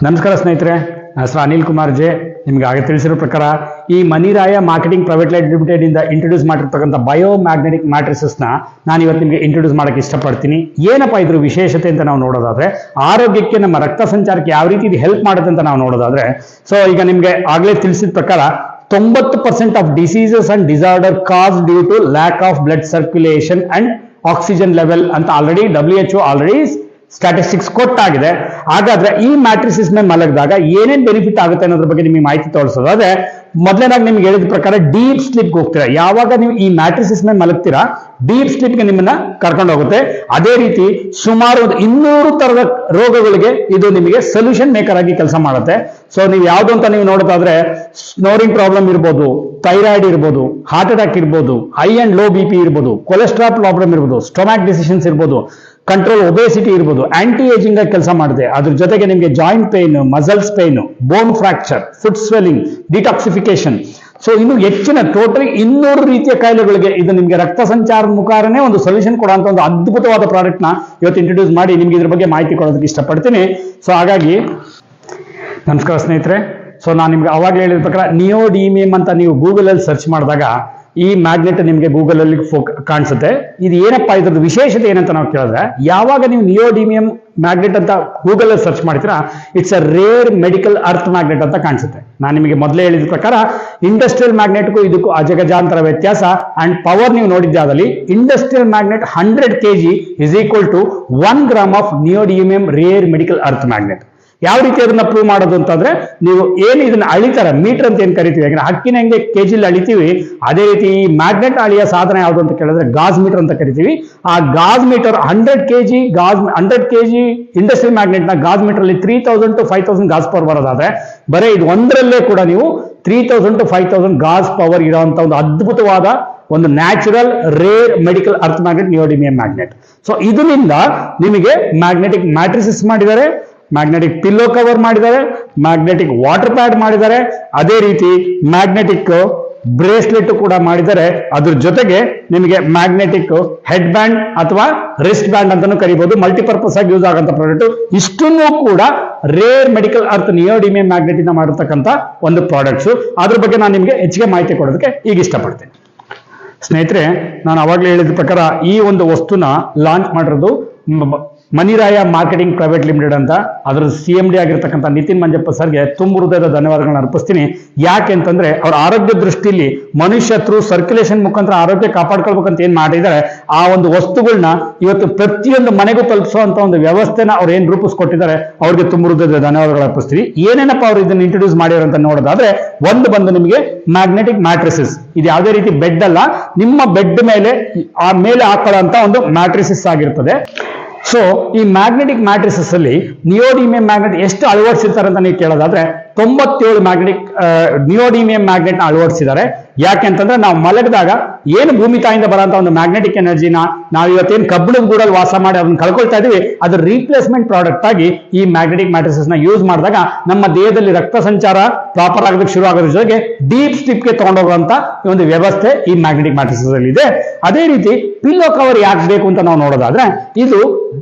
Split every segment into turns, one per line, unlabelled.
ನಮಸ್ಕಾರ ಸ್ನೇಹಿತರೆ, ಹೆಸರು ಅನಿಲ್ ಕುಮಾರ್ ಜೆ. ನಿಮ್ಗೆ ಆಗ ತಿಳಿಸಿರೋ ಪ್ರಕಾರ ಈ ಮನಿರಾಯ ಮಾರ್ಕೆಟಿಂಗ್ ಪ್ರೈವೇಟ್ ಲಿಮಿಟೆಡ್ ಇಂದ ಇಂಟ್ರೊಡ್ಯೂಸ್ ಮಾಡಿರ್ತಕ್ಕಂಥ ಬಯೋ ಮ್ಯಾಗ್ನೆಟಿಕ್ ಮ್ಯಾಟ್ರಿಸಸ್ ನಾನು ಇವತ್ತು ನಿಮಗೆ ಇಂಟ್ರೊಡ್ಯೂಸ್ ಮಾಡಕ್ಕೆ ಇಷ್ಟಪಡ್ತೀನಿ. ಏನಪ್ಪಾ ಇದ್ರ ವಿಶೇಷತೆ ಅಂತ ನಾವು ನೋಡೋದಾದ್ರೆ, ಆರೋಗ್ಯಕ್ಕೆ ನಮ್ಮ ರಕ್ತ ಸಂಚಾರಕ್ಕೆ ಯಾವ ರೀತಿ ಇದು ಹೆಲ್ಪ್ ಮಾಡುತ್ತೆ ಅಂತ ನಾವು ನೋಡೋದಾದ್ರೆ, ಸೊ ಈಗ ನಿಮ್ಗೆ ಆಗ್ಲೇ ತಿಳಿಸಿದ ಪ್ರಕಾರ 90% of diseases and disorder cause due to lack of blood circulation and oxygen level ಅಂತ ಆಲ್ರೆಡಿ WHO ಆಲ್ರೆಡಿ ಸ್ಟ್ಯಾಟಿಸ್ಟಿಕ್ಸ್ ಕೊಟ್ಟಾಗಿದೆ. ಹಾಗಾದ್ರೆ ಈ ಮ್ಯಾಟ್ರಿಸಿಸ್ ಮೇಲೆ ಮಲಗಿದಾಗ ಏನೇನ್ ಬೆನಿಫಿಟ್ ಆಗುತ್ತೆ ಅನ್ನೋದ್ರ ಬಗ್ಗೆ ನಿಮಗೆ ಮಾಹಿತಿ ತೋರಿಸೋದಾದ್ರೆ, ಮೊದಲನೇದಾಗಿ ನಿಮ್ಗೆ ಹೇಳಿದ ಪ್ರಕಾರ ಡೀಪ್ ಸ್ಲೀಪ್ ಹೋಗ್ತೀರಾ. ಯಾವಾಗ ನೀವು ಈ ಮ್ಯಾಟ್ರಿಸಿಸ್ ಮೇಲೆ ಮಲಗ್ತೀರಾ, ಡೀಪ್ ಸ್ಲೀಪ್ಗೆ ನಿಮ್ಮನ್ನ ಕರ್ಕೊಂಡು ಹೋಗುತ್ತೆ. ಅದೇ ರೀತಿ ಸುಮಾರು 200 ತರದ ರೋಗಗಳಿಗೆ ಇದು ನಿಮಗೆ ಸೊಲ್ಯೂಷನ್ ಮೇಕರ್ ಆಗಿ ಕೆಲಸ ಮಾಡುತ್ತೆ. ಸೊ ನೀವು ಯಾವ್ದು ಅಂತ ನೀವು ನೋಡೋದಾದ್ರೆ, ಸ್ನೋರಿಂಗ್ ಪ್ರಾಬ್ಲಮ್ ಇರ್ಬೋದು, ಥೈರಾಯ್ಡ್ ಇರ್ಬೋದು, ಹಾರ್ಟ್ ಅಟ್ಯಾಕ್ ಇರ್ಬೋದು, ಹೈ ಅಂಡ್ ಲೋ BP ಇರ್ಬೋದು, ಕೊಲೆಸ್ಟ್ರಾಲ್ ಪ್ರಾಬ್ಲಮ್ ಇರ್ಬೋದು, ಸ್ಟೊಮ್ಯಾಕ್ ಡಿಸಿಷನ್ಸ್ ಇರ್ಬೋದು, ಕಂಟ್ರೋಲ್ ಒಬೇಸಿಟಿ ಇರ್ಬೋದು, ಆಂಟಿ ಏಜಿಂಗ್ ಆಗಿ ಕೆಲಸ ಮಾಡುತ್ತೆ. ಅದ್ರ ಜೊತೆಗೆ ನಿಮಗೆ joint pain, muscles pain, bone fracture, food swelling, detoxification, so ಇನ್ನು ಹೆಚ್ಚಿನ ಟೋಟಲಿ 200 ರೀತಿಯ ಕಾಯಿಲೆಗಳಿಗೆ ಇದು ನಿಮಗೆ ರಕ್ತ ಸಂಚಾರದ ಮುಖಾಂತರನೇ ಒಂದು ಸೊಲ್ಯೂಷನ್ ಕೊಡುವಂತ ಒಂದು ಅದ್ಭುತವಾದ ಪ್ರಾಡಕ್ಟ್ ನ ಇವತ್ತು ಇಂಟ್ರೊಡ್ಯೂಸ್ ಮಾಡಿ ನಿಮ್ಗೆ ಇದ್ರ ಬಗ್ಗೆ ಮಾಹಿತಿ ಕೊಡೋದಕ್ಕೆ ಇಷ್ಟಪಡ್ತೀನಿ. ಸೊ ಹಾಗಾಗಿ ನಮಸ್ಕಾರ ಸ್ನೇಹಿತರೆ. ಸೊ ನಾನು ನಿಮ್ಗೆ ಅವಾಗಲೇ ಹೇಳಿದ ಪ್ರಕಾರ ನಿಯೋಡಿಮಿಯಂ ಅಂತ ನೀವು ಗೂಗಲ್ ಅಲ್ಲಿ ಸರ್ಚ್ ಮಾಡಿದಾಗ ಈ ಮ್ಯಾಗ್ನೆಟ್ ನಿಮಗೆ ಗೂಗಲ್ ಅಲ್ಲಿ ಕಾಣಿಸುತ್ತೆ. ಇದು ಏನಪ್ಪಾ ಇದ್ರದ್ದು ವಿಶೇಷತೆ ಏನಂತ ನಾವು ಕೇಳಿದ್ರೆ, ಯಾವಾಗ ನೀವು ನಿಯೋಡಿಮಿಯಂ ಮ್ಯಾಗ್ನೆಟ್ ಅಂತ ಗೂಗಲ್ ಅಲ್ಲಿ ಸರ್ಚ್ ಮಾಡ್ತೀರಾ, it's a rare medical earth magnet ಅಂತ ಕಾಣಿಸುತ್ತೆ. ನಾನು ನಿಮಗೆ ಮೊದಲೇ ಹೇಳಿದ ಪ್ರಕಾರ ಇಂಡಸ್ಟ್ರಿಯಲ್ ಮ್ಯಾಗ್ನೆಟ್ಗೂ ಇದಕ್ಕೂ ಅಜಗಜಾಂತರ ವ್ಯತ್ಯಾಸ. ಅಂಡ್ ಪವರ್ ನೀವು ನೋಡಿದ್ದಾದಲ್ಲಿ industrial magnet 100 kg is equal to 1 gram of neodymium rare medical earth magnet. ಯಾವ ರೀತಿ ಅದನ್ನ ಪ್ರೂವ್ ಮಾಡೋದು ಅಂತಂದ್ರೆ, ನೀವು ಏನು ಇದನ್ನ ಅಳಿತಾರೆ ಮೀಟರ್ ಅಂತ ಏನ್ ಕರಿತೀವಿ, ಯಾಕಂದ್ರೆ ಹಕ್ಕಿನ ಹೆಂಗೆ ಕೆಜಿಲಿ ಅಳಿತೀವಿ, ಅದೇ ರೀತಿ ಈ ಮ್ಯಾಗ್ನೆಟ್ ಅಳಿಯ ಸಾಧನ ಯಾವುದು ಅಂತ ಕೇಳಿದ್ರೆ ಗಾಜ್ ಮೀಟರ್ ಅಂತ ಕರಿತೀವಿ. ಆ ಗಾಜ್ ಮೀಟರ್ 100 kg ಇಂಡಸ್ಟ್ರಿಯಲ್ ಮ್ಯಾಗ್ನೆಟ್ ನ ಗಾಜ್ ಮೀಟರ್ ಅಲ್ಲಿ 3000 to 5000 ಗಾಜ್ ಪವರ್ ಬರೋದಾದ್ರೆ, ಬರೀ ಇದು ಒಂದರಲ್ಲೇ ಕೂಡ ನೀವು 3000 to 5000 ಗಾಜ್ ಪವರ್ ಇರುವಂತ ಒಂದು ಅದ್ಭುತವಾದ ಒಂದು natural rare medical earth magnet neodymium magnet. So ಇದರಿಂದ ನಿಮಗೆ ಮ್ಯಾಗ್ನೆಟಿಕ್ ಮ್ಯಾಟ್ರಿಸಸ್ ಮಾಡಿದ್ದಾರೆ, ಮ್ಯಾಗ್ನೆಟಿಕ್ ಪಿಲ್ಲೋ ಕವರ್ ಮಾಡಿದ್ದಾರೆ, ಮ್ಯಾಗ್ನೆಟಿಕ್ ವಾಟರ್ ಪ್ಯಾಡ್ ಮಾಡಿದ್ದಾರೆ, ಅದೇ ರೀತಿ ಮ್ಯಾಗ್ನೆಟಿಕ್ ಬ್ರೇಸ್ಲೆಟ್ ಕೂಡ ಮಾಡಿದ್ದಾರೆ. ಅದ್ರ ಜೊತೆಗೆ ನಿಮಗೆ ಮ್ಯಾಗ್ನೆಟಿಕ್ ಹೆಡ್ ಬ್ಯಾಂಡ್ ಅಥವಾ ರಿಸ್ಟ್ ಬ್ಯಾಂಡ್ ಅಂತಾನು ಕರಿಬಹುದು, ಮಲ್ಟಿಪರ್ಪಸ್ ಆಗಿ ಯೂಸ್ ಆಗಂತ ಪ್ರಾಡಕ್ಟ್. ಇಷ್ಟನ್ನು ಕೂಡ ರೇರ್ ಮೆಡಿಕಲ್ ಅರ್ತ್ ನಿಯೋಡಿಮಿಯಂ ಮ್ಯಾಗ್ನೆಟ್ ಇಂದ ಮಾಡಿರ್ತಕ್ಕಂಥ ಒಂದು ಪ್ರಾಡಕ್ಟ್ಸ್. ಅದ್ರ ಬಗ್ಗೆ ನಾನು ನಿಮಗೆ ಹೆಚ್ಚಿಗೆ ಮಾಹಿತಿ ಕೊಡೋದಕ್ಕೆ ಈಗ ಇಷ್ಟಪಡ್ತೇನೆ. ಸ್ನೇಹಿತರೆ, ನಾನು ಅವಾಗಲೇ ಹೇಳಿದ ಪ್ರಕಾರ ಈ ಒಂದು ವಸ್ತುನ ಲಾಂಚ್ ಮಾಡಿರೋದು ಮನಿರಾಯ ಮಾರ್ಕೆಟಿಂಗ್ ಪ್ರೈವೇಟ್ ಲಿಮಿಟೆಡ್ ಅಂತ. ಅದರ CMD ಆಗಿರ್ತಕ್ಕಂಥ ನಿತಿನ್ ಮಂಜಪ್ಪ ಸರ್ಗೆ ತುಂಬ ಹೃದಯದ ಧನ್ಯವಾದಗಳನ್ನ ಅರ್ಪಿಸ್ತೀನಿ. ಯಾಕೆ ಅಂತಂದ್ರೆ, ಅವ್ರ ಆರೋಗ್ಯ ದೃಷ್ಟಿಯಲ್ಲಿ ಮನುಷ್ಯ ಥ್ರೂ ಸರ್ಕ್ಯುಲೇಷನ್ ಮುಖಾಂತರ ಆರೋಗ್ಯ ಕಾಪಾಡ್ಕೊಳ್ಬೇಕಂತ ಏನ್ ಮಾಡಿದ್ದಾರೆ, ಆ ಒಂದು ವಸ್ತುಗಳನ್ನ ಇವತ್ತು ಪ್ರತಿಯೊಂದು ಮನೆಗೂ ತಲುಪಿಸುವಂತ ಒಂದು ವ್ಯವಸ್ಥೆನ ಅವ್ರು ಏನ್ ರೂಪಿಸ್ಕೊಟ್ಟಿದ್ದಾರೆ, ಅವ್ರಿಗೆ ತುಂಬ ಹೃದಯದ ಧನ್ಯವಾದಗಳು ಅರ್ಪಿಸ್ತೀವಿ. ಏನೇನಪ್ಪ ಅವ್ರು ಇದನ್ನ ಇಂಟ್ರೊಡ್ಯೂಸ್ ಮಾಡಿರೋ ಅಂತ ನೋಡೋದಾದ್ರೆ, ಒಂದು ಬಂದು ನಿಮಗೆ ಮ್ಯಾಗ್ನೆಟಿಕ್ ಮ್ಯಾಟ್ರಿಸಸ್. ಇದು ಯಾವುದೇ ರೀತಿ ಬೆಡ್ ಅಲ್ಲ, ನಿಮ್ಮ ಬೆಡ್ ಮೇಲೆ ಆ ಮೇಲೆ ಹಾಕೊಳ್ಳುವಂತ ಒಂದು ಮ್ಯಾಟ್ರಿಸಸ್ ಆಗಿರ್ತದೆ. ಸೊ ಈ ಮ್ಯಾಗ್ನೆಟಿಕ್ ಮ್ಯಾಟ್ರಿಸಸ್ ಅಲ್ಲಿ ನಿಯೋಡಿಮಿಯಂ ಮ್ಯಾಗ್ನೆಟ್ ಎಷ್ಟು ಅಳವಡಿಸಿರ್ತಾರೆ ಅಂತ ನೀವು ಕೇಳೋದಾದ್ರೆ, 97 ಮ್ಯಾಗ್ನೆಟಿಕ್ ನಿಯೋಡಿಮಿಯಂ ಮ್ಯಾಗ್ನೆಟ್ ನ ಅಳವಡಿಸಿದ್ದಾರೆ. ಯಾಕೆ ಅಂತಂದ್ರೆ, ನಾವು ಮಲಗಿದಾಗ ಏನು ಭೂಮಿ ತಾಯಿಂದ ಬರೋಂತ ಒಂದು ಮ್ಯಾಗ್ನೆಟಿಕ್ ಎನರ್ಜಿನ ನಾವು ಇವತ್ತೇನು ಕಬ್ಬಿಣದ ಗೂಡಲ್ಲಿ ವಾಸ ಮಾಡಿ ಅದನ್ನ ಕಳ್ಕೊಳ್ತಾ ಇದೀವಿ, ಅದ್ರ ರೀಪ್ಲೇಸ್ಮೆಂಟ್ ಪ್ರಾಡಕ್ಟ್ ಆಗಿ ಈ ಮ್ಯಾಗ್ನೆಟಿಕ್ ಮ್ಯಾಟ್ರಿಸಸ್ ನ ಯೂಸ್ ಮಾಡಿದಾಗ ನಮ್ಮ ದೇಹದಲ್ಲಿ ರಕ್ತ ಸಂಚಾರ ಪ್ರಾಪರ್ ಆಗೋದಕ್ಕೆ ಶುರು ಆಗೋದ್ರ ಜೊತೆಗೆ ಡೀಪ್ ಸ್ಲೀಪ್ಗೆ ತಗೊಂಡೋಗುವಂತ ಒಂದು ವ್ಯವಸ್ಥೆ ಈ ಮ್ಯಾಗ್ನೆಟಿಕ್ ಮ್ಯಾಟ್ರಿಸಸ್ ಅಲ್ಲಿ ಇದೆ. ಅದೇ ರೀತಿ ಪಿಲ್ಲೋ ಕವರ್ ಯಾಕೆ ಬೇಕು ಅಂತ ನಾವು ನೋಡೋದಾದ್ರೆ, ಇದು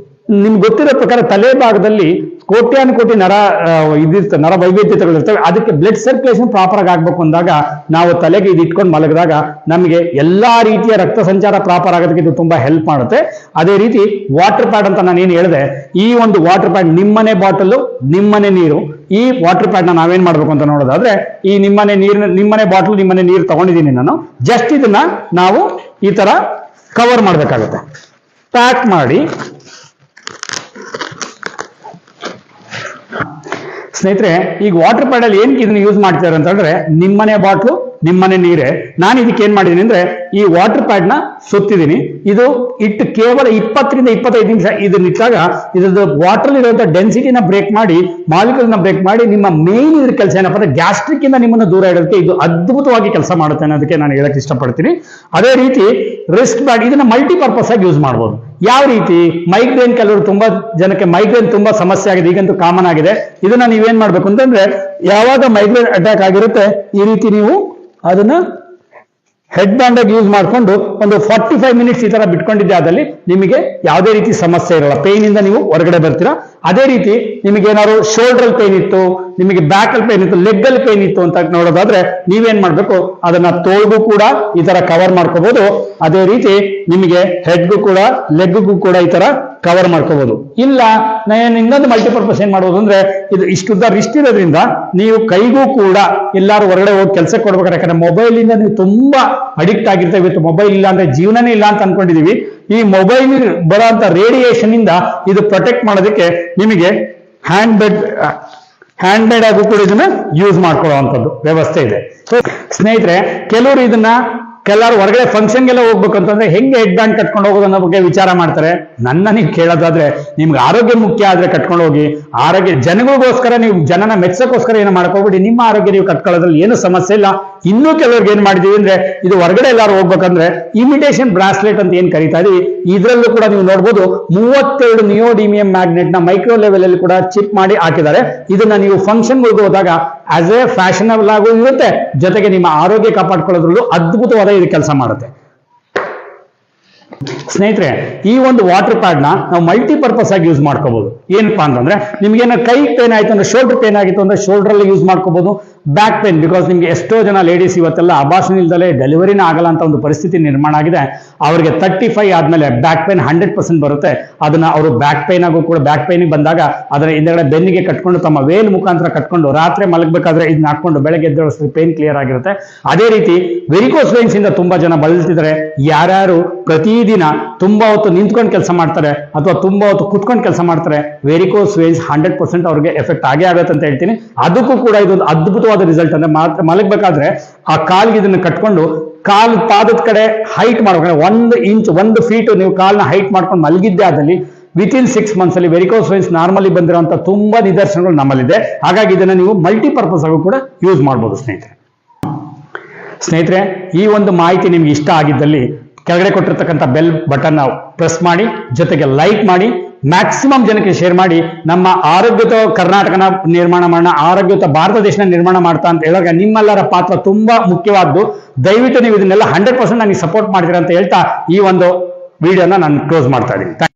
ನಿಮ್ಗೆ ಗೊತ್ತಿರೋ ಪ್ರಕಾರ ತಲೆ ಭಾಗದಲ್ಲಿ ಕೋಟ್ಯಾನು ಕೋಟಿ ನರ ವೈವಿಧ್ಯತೆಗಳಿರ್ತವೆ. ಅದಕ್ಕೆ ಬ್ಲಡ್ ಸರ್ಕ್ಯುಲೇಷನ್ ಪ್ರಾಪರ್ ಆಗಿ ಆಗ್ಬೇಕು ಅಂದಾಗ ನಾವು ತಲೆಗೆ ಇದು ಇಟ್ಕೊಂಡು ಮಲಗಿದಾಗ ನಮಗೆ ಎಲ್ಲಾ ರೀತಿಯ ರಕ್ತ ಸಂಚಾರ ಪ್ರಾಪರ್ ಆಗೋದಕ್ಕೆ ಇದು ತುಂಬಾ ಹೆಲ್ಪ್ ಮಾಡುತ್ತೆ. ಅದೇ ರೀತಿ ವಾಟರ್ ಪ್ಯಾಡ್ ಅಂತ ನಾನು ಏನು ಹೇಳಿದೆ, ಈ ಒಂದು ವಾಟರ್ ಪ್ಯಾಡ್ ನಿಮ್ಮನೆ ಬಾಟಲ್, ನಿಮ್ಮನೆ ನೀರು. ಈ ವಾಟರ್ ಪ್ಯಾಡ್ ನ ನಾವೇನ್ ಮಾಡ್ಬೇಕು ಅಂತ ನೋಡೋದಾದ್ರೆ, ಈ ನಿಮ್ಮನೆ ಬಾಟಲ್, ನಿಮ್ಮನೆ ನೀರು ತಗೊಂಡಿದ್ದೀನಿ ನಾನು. ಜಸ್ಟ್ ಇದನ್ನ ನಾವು ಈ ತರ ಕವರ್ ಮಾಡ್ಬೇಕಾಗುತ್ತೆ, ಪ್ಯಾಕ್ ಮಾಡಿ. ಸ್ನೇಹಿತರೆ, ಈಗ ವಾಟರ್ ಪ್ಯಾಡ್ ಅಲ್ಲಿ ಏನ್ ಇದನ್ನ ಯೂಸ್ ಮಾಡ್ತಾರೆ ಅಂತಂದ್ರೆ, ನಿಮ್ಮನೆ ಬಾಟ್ಲು, ನಿಮ್ಮನೆ ನೀರೇ. ನಾನು ಇದಕ್ಕೆ ಏನ್ ಮಾಡಿದೀನಿ ಅಂದ್ರೆ, ಈ ವಾಟರ್ ಪ್ಯಾಡ್ ನ ಸುತ್ತಿದ್ದೀನಿ. ಇದು ಇಟ್ಟು ಕೇವಲ 20 ರಿಂದ 25 ನಿಮಿಷ ಇದನ್ನ ಇಟ್ಟಾಗ ಇದ್ರದ್ದು ವಾಟರ್ ಇರುವಂತ ಡೆನ್ಸಿಟಿನ ಬ್ರೇಕ್ ಮಾಡಿ, ಮಾಲಿಕ್ಯೂಲ್ ನ ಬ್ರೇಕ್ ಮಾಡಿ, ನಿಮ್ಮ ಮೇನ್ ಇದ್ರ ಕೆಲಸ ಏನಪ್ಪ ಅಂದ್ರೆ ಗ್ಯಾಸ್ಟ್ರಿಕ್ ಇಂದ ನಿಮ್ಮನ್ನು ದೂರ ಇಡೋದಕ್ಕೆ ಇದು ಅದ್ಭುತವಾಗಿ ಕೆಲಸ ಮಾಡುತ್ತೆ ಅನ್ನೋದಕ್ಕೆ ನಾನು ಹೇಳಕ್ ಇಷ್ಟಪಡ್ತೀನಿ. ಅದೇ ರೀತಿ ರಿಸ್ಟ್ ಬ್ಯಾಂಡ್, ಇದನ್ನ ಮಲ್ಟಿಪರ್ಪಸ್ ಆಗಿ ಯೂಸ್ ಮಾಡಬಹುದು. ಯಾವ ರೀತಿ, ಮೈಗ್ರೇನ್, ಕೆಲವರು ತುಂಬಾ ಜನಕ್ಕೆ ಮೈಗ್ರೇನ್ ತುಂಬಾ ಸಮಸ್ಯೆ ಆಗಿದೆ, ಈಗಂತೂ ಕಾಮನ್ ಆಗಿದೆ. ಇದನ್ನ ನೀವೇನ್ ಮಾಡ್ಬೇಕು ಅಂತಂದ್ರೆ, ಯಾವಾಗ ಮೈಗ್ರೇನ್ ಅಟ್ಯಾಕ್ ಆಗಿರುತ್ತೆ, ಈ ರೀತಿ ನೀವು ಅದನ್ನ ಹೆಡ್ ಬ್ಯಾಂಡ್ ಆಗಿ ಯೂಸ್ ಮಾಡಿಕೊಂಡು ಒಂದು 45 ಮಿನಿಟ್ಸ್ ಈ ತರ ಬಿಟ್ಕೊಂಡಿದ್ದೆ ಆದಲ್ಲಿ ನಿಮಗೆ ಯಾವುದೇ ರೀತಿ ಸಮಸ್ಯೆ ಇರಲ್ಲ, ಪೇನ್ ಇಂದ ನೀವು ಹೊರಗಡೆ ಬರ್ತೀರಾ. ಅದೇ ರೀತಿ ನಿಮಗೆ ಏನಾದ್ರು ಶೋಲ್ಡರ್ ಪೇನ್ ಇತ್ತು, ನಿಮಗೆ ಬ್ಯಾಕ್ ಅಲ್ಲಿ ಪೇನ್ ಇತ್ತು, ಲೆಗ್ ಅಲ್ಲಿ ಪೇನ್ ಇತ್ತು ಅಂತ ನೋಡೋದಾದ್ರೆ ನೀವೇನ್ ಮಾಡ್ಬೇಕು, ಅದನ್ನ ತೋಳ್ಗೂ ಕೂಡ ಈ ತರ ಕವರ್ ಮಾಡ್ಕೋಬಹುದು. ಅದೇ ರೀತಿ ನಿಮಗೆ ಹೆಡ್ಗೂ ಕೂಡ ಲೆಗ್ಗೂ ಕೂಡ ಈ ತರ ಕವರ್ ಮಾಡ್ಕೋಬಹುದು. ಇಲ್ಲ ನಾನು ಇನ್ನೊಂದು ಮಲ್ಟಿಪರ್ಪಸ್ ಏನ್ ಮಾಡ್ಬೋದು ಅಂದ್ರೆ, ಇದು ಇಷ್ಟುದ್ದ ರಿಸ್ಟ್ ಇರೋದ್ರಿಂದ ನೀವು ಕೈಗೂ ಕೂಡ ಎಲ್ಲಾರು ಹೊರಗಡೆ ಹೋಗಿ ಕೆಲಸಕ್ಕೆ ಕೊಡ್ಬೇಕಾದ್ರೆ, ಯಾಕಂದ್ರೆ ಮೊಬೈಲ್ ಇಂದ ನೀವು ತುಂಬಾ ಅಡಿಕ್ಟ್ ಆಗಿರ್ತೇವೆ. ಇವತ್ತು ಮೊಬೈಲ್ ಇಲ್ಲ ಅಂದ್ರೆ ಜೀವನನೇ ಇಲ್ಲ ಅಂತ ಅನ್ಕೊಂಡಿದೀವಿ. ಈ ಮೊಬೈಲ್ ಬರೋಂತ ರೇಡಿಯೇಷನ್ ಇಂದ ಇದು ಪ್ರೊಟೆಕ್ಟ್ ಮಾಡೋದಕ್ಕೆ ನಿಮಗೆ ಹ್ಯಾಂಡ್ ಬೇಡ್ ಆಗು ಕೂಡ ಇದನ್ನ ಯೂಸ್ ಮಾಡ್ಕೊಳ್ಳುವಂಥದ್ದು ವ್ಯವಸ್ಥೆ ಇದೆ. ಸೊ ಸ್ನೇಹಿತರೆ, ಕೆಲವರು ಹೊರಗಡೆ ಫಂಕ್ಷನ್ಗೆಲ್ಲ ಹೋಗ್ಬೇಕು ಅಂತಂದ್ರೆ ಹೆಂಗೆ ಹೆಡ್ ಬ್ಯಾಂಡ್ ಕಟ್ಕೊಂಡು ಹೋಗೋದು ಅನ್ನೋ ಬಗ್ಗೆ ವಿಚಾರ ಮಾಡ್ತಾರೆ. ನೀವು ಕೇಳೋದಾದ್ರೆ, ನಿಮ್ಗೆ ಆರೋಗ್ಯ ಮುಖ್ಯ ಆದ್ರೆ ಕಟ್ಕೊಂಡು ಹೋಗಿ. ಆರೋಗ್ಯ ಜನಗಳಿಗೋಸ್ಕರ, ನೀವು ಜನನ ಮೆಚ್ಚಕ್ಕೋಸ್ಕರ ಏನು ಮಾಡ್ಕೋಬಿಡಿ. ನಿಮ್ಮ ಆರೋಗ್ಯ ನೀವು ಕಟ್ಕೊಳ್ಳೋದ್ರಲ್ಲಿ ಏನು ಸಮಸ್ಯೆ ಇಲ್ಲ. ಇನ್ನೂ ಕೆಲವ್ರಿಗೆ ಏನ್ ಮಾಡಿದೀವಿ ಅಂದ್ರೆ, ಇದು ಹೊರಗಡೆ ಎಲ್ಲಾರು ಹೋಗ್ಬೇಕಂದ್ರೆ ಇಮಿಟೇಷನ್ ಬ್ರಾಸ್ಲೆಟ್ ಅಂತ ಏನ್ ಕರಿತಾ ಇದೀವಿ, ಇದ್ರಲ್ಲೂ ಕೂಡ ನೀವು ನೋಡ್ಬೋದು 32 ನಿಯೋಡಿಮಿಯಂ ಮ್ಯಾಗ್ನೆಟ್ ನ ಮೈಕ್ರೋ ಲೆವೆಲ್ ಅಲ್ಲಿ ಕೂಡ ಚಿಪ್ ಮಾಡಿ ಹಾಕಿದ್ದಾರೆ. ಇದನ್ನ ನೀವು ಫಂಕ್ಷನ್ ಹೋದಾಗ ಆಸ್ ಎ ಫ್ಯಾಷನಬಲ್ ಆಗೂ ಇರುತ್ತೆ, ಜೊತೆಗೆ ನಿಮ್ಮ ಆರೋಗ್ಯ ಕಾಪಾಡ್ಕೊಳ್ಳೋದ್ರಲ್ಲೂ ಅದ್ಭುತವಾದ ಇದು ಕೆಲಸ ಮಾಡುತ್ತೆ. ಸ್ನೇಹಿತರೆ, ಈ ಒಂದು ವಾಟರ್ ಪ್ಯಾಡ್ ನ ನಾವು ಮಲ್ಟಿಪರ್ಪಸ್ ಆಗಿ ಯೂಸ್ ಮಾಡ್ಕೋಬಹುದು. ಏನಪ್ಪಾ ಅಂತಂದ್ರೆ, ನಿಮ್ಗೇನೋ ಕೈ ಪೇನ್ ಆಯ್ತು ಅಂದ್ರೆ, ಶೋಲ್ಡರ್ ಪೇನ್ ಆಗಿತ್ತು ಅಂದ್ರೆ ಶೋಲ್ಡರ್ ಅಲ್ಲಿ ಯೂಸ್ ಮಾಡ್ಕೋಬಹುದು. ಬ್ಯಾಕ್ ಪೇನ್, ಬಿಕಾಸ್ ನಿಮ್ಗೆ ಎಷ್ಟೋ ಜನ ಲೇಡೀಸ್ ಇವತ್ತೆಲ್ಲ ಅಭಾಷಣ ಇಲ್ದಲೆ ಡೆಲಿವರಿನ ಆಗಲ್ಲ ಅಂತ ಒಂದು ಪರಿಸ್ಥಿತಿ ನಿರ್ಮಾಣ ಆಗಿದೆ. ಅವರಿಗೆ 35 ಆದ್ಮೇಲೆ ಬ್ಯಾಕ್ ಪೇನ್ 100% ಬರುತ್ತೆ. ಅದನ್ನ ಅವರು ಬ್ಯಾಕ್ ಪೇನ್ ಆಗು ಕೂಡ, ಬ್ಯಾಕ್ ಪೇನ್ ಬಂದಾಗ ಅದರ ಹಿಂದೆಗಡೆ ಬೆನ್ನಿಗೆ ಕಟ್ಕೊಂಡು ತಮ್ಮ ವೇಲ್ ಮುಖಾಂತರ ಕಟ್ಕೊಂಡು ರಾತ್ರಿ ಮಲಗಬೇಕಾದ್ರೆ ಇದನ್ನ ಹಾಕೊಂಡು ಬೆಳಗ್ಗೆ ಎದ್ದೇಳೋಷ್ಟು ಪೇನ್ ಕ್ಲಿಯರ್ ಆಗಿರುತ್ತೆ. ಅದೇ ರೀತಿ ವೆರಿಕೋಸ್ ವೇನ್ಸ್ ಇಂದ ತುಂಬಾ ಜನ ಬಳಲ್ತಿದ್ದಾರೆ. ಯಾರ್ಯಾರು ಪ್ರತಿದಿನ ತುಂಬಾ ಹೊತ್ತು ನಿಂತ್ಕೊಂಡು ಕೆಲಸ ಮಾಡ್ತಾರೆ ಅಥವಾ ತುಂಬಾ ಹೊತ್ತು ಕುತ್ಕೊಂಡು ಕೆಲಸ ಮಾಡ್ತಾರೆ, ವೆರಿಕೋಸ್ ವೇನ್ಸ್ 100% ಅವ್ರಿಗೆ ಎಫೆಕ್ಟ್ ಆಗೇ ಆಗುತ್ತೆ ಅಂತ ಹೇಳ್ತೀನಿ. ಅದಕ್ಕೂ ಕೂಡ ಇದೊಂದು ಅದ್ಭುತವಾದ ರಿಸಲ್ಟ್. ಅಂದ್ರೆ ಮಲಗಬೇಕಾದ್ರೆ ಆ ಕಾಲ್ಗೆ ಇದನ್ನ ಕಟ್ಕೊಂಡು ಕಾಲು ಪಾದದ ಕಡೆ ಹೈಟ್ ಮಾಡ್ಬೇಕು. 1 ಇಂಚ್ 1 ಫೀಟ್ ನೀವು ಕಾಲ್ನ ಹೈಟ್ ಮಾಡ್ಕೊಂಡು ಮಲಗಿದ್ದೆ ಆದಲ್ಲಿ ವಿತಿನ್ 6 ಮಂತ್ಸ್ ಅಲ್ಲಿ ವೆರಿಕೋಸ್ ವೇನ್ಸ್ ನಾರ್ಮಲಿ ಬಂದಿರುವಂತ ತುಂಬಾ ನಿದರ್ಶನಗಳು ನಮ್ಮಲ್ಲಿದೆ. ಹಾಗಾಗಿ ಇದನ್ನ ನೀವು ಮಲ್ಟಿಪರ್ಪಸ್ ಆಗೂ ಕೂಡ ಯೂಸ್ ಮಾಡ್ಬೋದು. ಸ್ನೇಹಿತರೆ, ಈ ಒಂದು ಮಾಹಿತಿ ನಿಮ್ಗೆ ಇಷ್ಟ ಆಗಿದ್ದಲ್ಲಿ ಕೆಳಗಡೆ ಕೊಟ್ಟಿರ್ತಕ್ಕಂಥ ಬೆಲ್ ಬಟನ್ ಪ್ರೆಸ್ ಮಾಡಿ, ಜೊತೆಗೆ ಲೈಕ್ ಮಾಡಿ, ಮ್ಯಾಕ್ಸಿಮಮ್ ಜನಕ್ಕೆ ಶೇರ್ ಮಾಡಿ. ನಮ್ಮ ಆರೋಗ್ಯದ ಕರ್ನಾಟಕನ ನಿರ್ಮಾಣ ಮಾಡೋಣ, ಆರೋಗ್ಯದ ಭಾರತ ದೇಶನ ನಿರ್ಮಾಣ ಮಾಡ್ತಾ ಅಂತ ಹೇಳಿದಾಗ ನಿಮ್ಮೆಲ್ಲರ ಪಾತ್ರ ತುಂಬಾ ಮುಖ್ಯವಾದ್ದು. ದಯವಿಟ್ಟು ನೀವು ಇದನ್ನೆಲ್ಲ 100% ನನಗೆ ಸಪೋರ್ಟ್ ಮಾಡ್ತೀರಾ ಅಂತ ಹೇಳ್ತಾ ಈ ಒಂದು ವಿಡಿಯೋನ ನಾನು ಕ್ಲೋಸ್ ಮಾಡ್ತಾ ಇದ್ದೀನಿ.